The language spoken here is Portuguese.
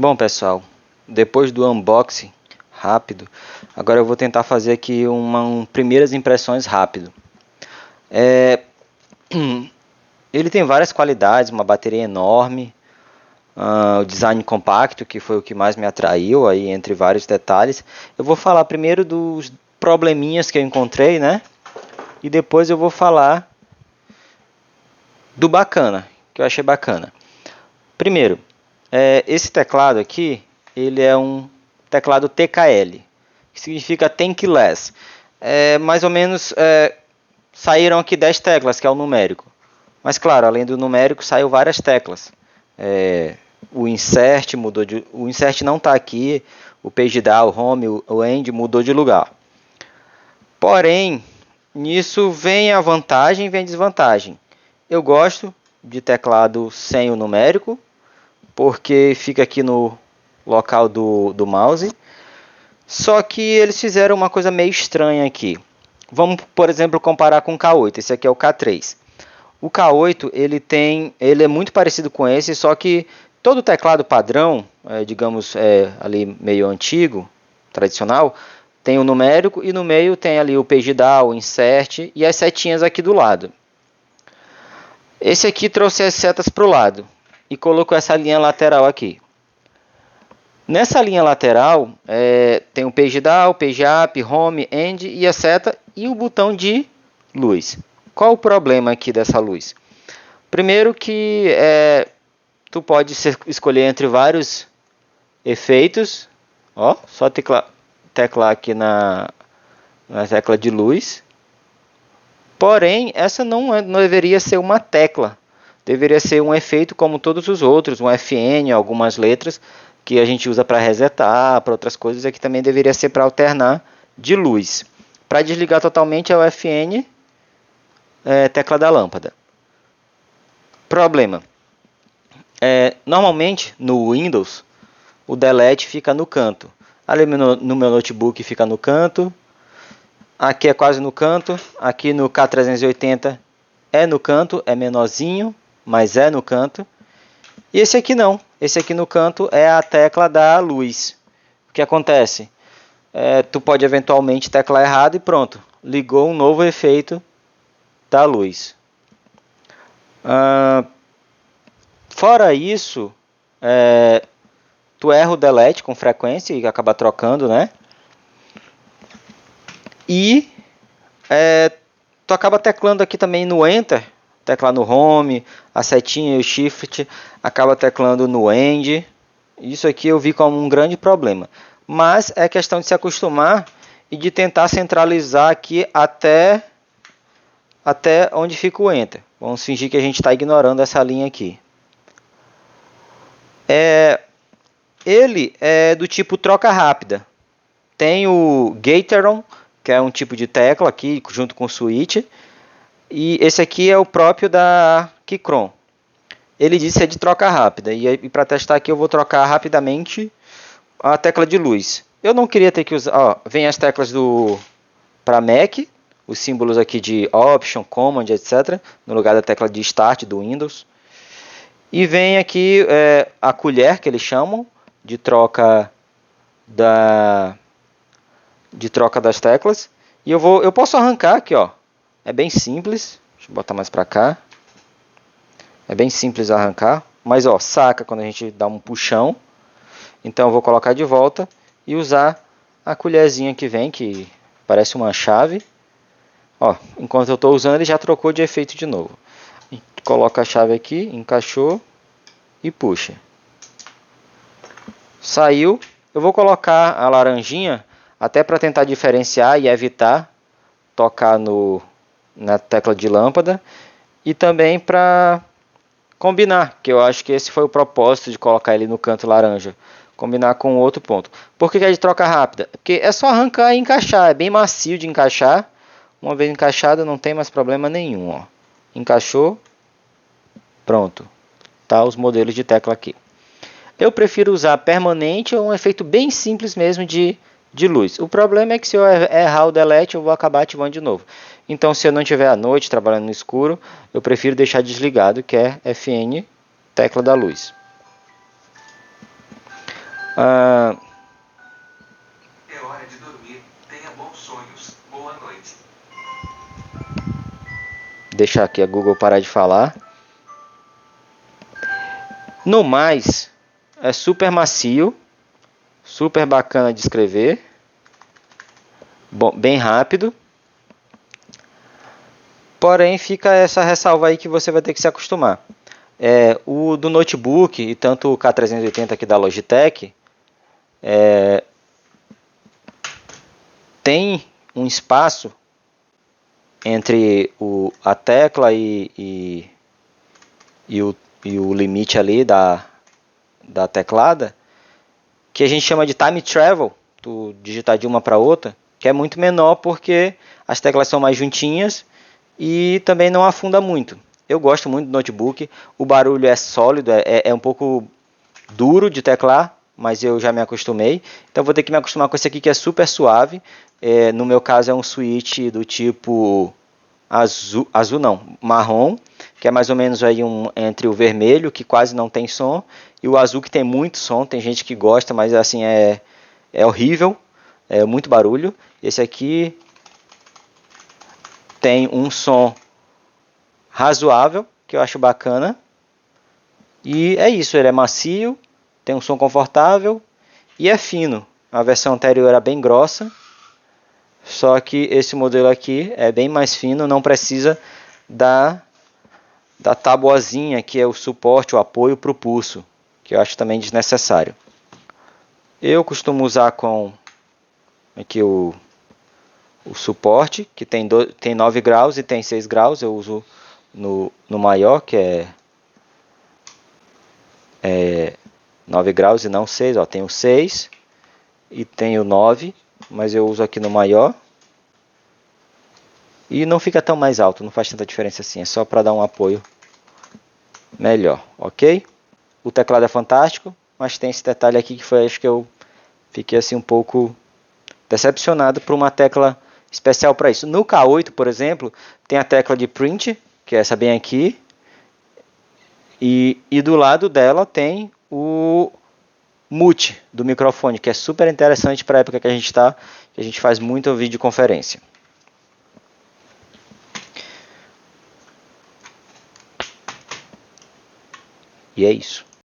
Bom, pessoal, depois do unboxing rápido, agora eu vou tentar fazer aqui primeiras impressões rápido. Ele tem várias qualidades, uma bateria enorme, o design compacto, que foi o que mais me atraiu, aí entre vários detalhes. Eu vou falar primeiro dos probleminhas que eu encontrei, né? E depois eu vou falar do bacana, que eu achei bacana. Primeiro, esse teclado aqui, ele é um teclado TKL, que significa Tankless. Mais ou menos, saíram aqui 10 teclas, que é o numérico. Mas claro, além do numérico, saiu várias teclas. O insert mudou de, o insert não está aqui, o page down, o home, o end mudou de lugar. Porém, nisso vem a vantagem e vem a desvantagem. Eu gosto de teclado sem o numérico, porque fica aqui no local do mouse. Só que eles fizeram uma coisa meio estranha aqui. Vamos, por exemplo, comparar com o K8. Esse aqui é o K3. O K8 ele é muito parecido com esse, só que todo teclado padrão, digamos ali meio antigo, tradicional, tem o numérico e no meio tem ali o page down, o insert e as setinhas aqui do lado. Esse aqui trouxe as setas para o lado e colocou essa linha lateral aqui. Nessa linha lateral tem o page down, page up, home, end e a seta e o botão de luz. Qual o problema aqui dessa luz? Primeiro que tu pode escolher entre vários efeitos. Ó, só teclar aqui na tecla de luz. Porém, essa não deveria ser uma tecla. Deveria ser um efeito como todos os outros, um FN, algumas letras que a gente usa para resetar, para outras coisas. Aqui também deveria ser para alternar de luz. Para desligar totalmente é o FN, tecla da lâmpada. Problema. Normalmente no Windows o delete fica no canto. Ali no meu notebook fica no canto. Aqui é quase no canto. Aqui no K380 é no canto, é menorzinho, mas é no canto. E esse aqui não. Esse aqui no canto é a tecla da luz. O que acontece? Tu pode eventualmente teclar errado e pronto. Ligou um novo efeito da luz. Fora isso, tu erra o delete com frequência e acaba trocando, né? E tu acaba teclando aqui também no Enter, teclar no Home, a setinha e o Shift, acaba teclando no End. Isso aqui eu vi como um grande problema. Mas é questão de se acostumar e de tentar centralizar aqui até onde fica o Enter. Vamos fingir que a gente está ignorando essa linha aqui. Ele é do tipo troca rápida. Tem o Gateron, que é um tipo de tecla aqui junto com o switch. E esse aqui é o próprio da Keychron. Ele disse que é de troca rápida. E para testar aqui eu vou trocar rapidamente a tecla de luz. Eu não queria ter que usar... vem as teclas para Mac. Os símbolos aqui de Option, Command, etc. No lugar da tecla de Start do Windows. E vem aqui a colher, que eles chamam, de troca das teclas. E eu posso arrancar aqui, ó. É bem simples. Deixa eu botar mais para cá. É bem simples arrancar. Mas, ó, saca quando a gente dá um puxão. Então eu vou colocar de volta e usar a colherzinha que vem, que parece uma chave. Ó, enquanto eu estou usando, ele já trocou de efeito de novo. Coloca a chave aqui, encaixou e puxa. Saiu. Eu vou colocar a laranjinha até para tentar diferenciar e evitar tocar na tecla de lâmpada. E também para combinar, que eu acho que esse foi o propósito de colocar ele no canto laranja. Combinar com outro ponto. Por que é de troca rápida? Porque é só arrancar e encaixar. É bem macio de encaixar. Uma vez encaixado não tem mais problema nenhum. Ó. Encaixou. Pronto. Tá os modelos de tecla aqui. Eu prefiro usar permanente ou um efeito bem simples mesmo de luz. O problema é que se eu errar o delete eu vou acabar ativando de novo. Então se eu não estiver à noite trabalhando no escuro, eu prefiro deixar desligado, que é FN, tecla da luz. Ah, É hora de dormir. Tenha bons sonhos. Boa noite. deixar aqui a Google parar de falar. No mais, é super macio, super bacana de escrever, bom, bem rápido. Porém, fica essa ressalva aí que você vai ter que se acostumar. O do notebook e tanto o K380 aqui da Logitech tem um espaço entre a tecla e, o, e o limite ali da teclada, que a gente chama de time travel, tu digitar de uma para outra, que é muito menor porque as teclas são mais juntinhas e também não afunda muito. Eu gosto muito do notebook, o barulho é sólido, é um pouco duro de teclar, mas eu já me acostumei. Então vou ter que me acostumar com esse aqui que é super suave. No meu caso é um switch do tipo azul não, marrom, que é mais ou menos aí entre o vermelho, que quase não tem som, e o azul que tem muito som. Tem gente que gosta, mas assim é horrível, é muito barulho. Esse aqui tem um som razoável, que eu acho bacana. E é isso, ele é macio, tem um som confortável e é fino. A versão anterior era bem grossa, só que esse modelo aqui é bem mais fino, não precisa da tabuazinha que é o suporte, o apoio para o pulso, que eu acho também desnecessário. Eu costumo usar com aqui o suporte, que tem 9 graus e tem 6 graus. Eu uso no maior, que é 9 graus e não 6. Ó, tem o 6 e tem o 9, mas eu uso aqui no maior. E não fica tão mais alto, não faz tanta diferença assim. É só para dar um apoio melhor, ok? O teclado é fantástico, mas tem esse detalhe aqui que foi, acho que eu fiquei assim um pouco decepcionado por uma tecla especial para isso. No K8, por exemplo, tem a tecla de print, que é essa bem aqui, e do lado dela tem o mute do microfone, que é super interessante para a época que a gente está, que a gente faz muita videoconferência. E é isso.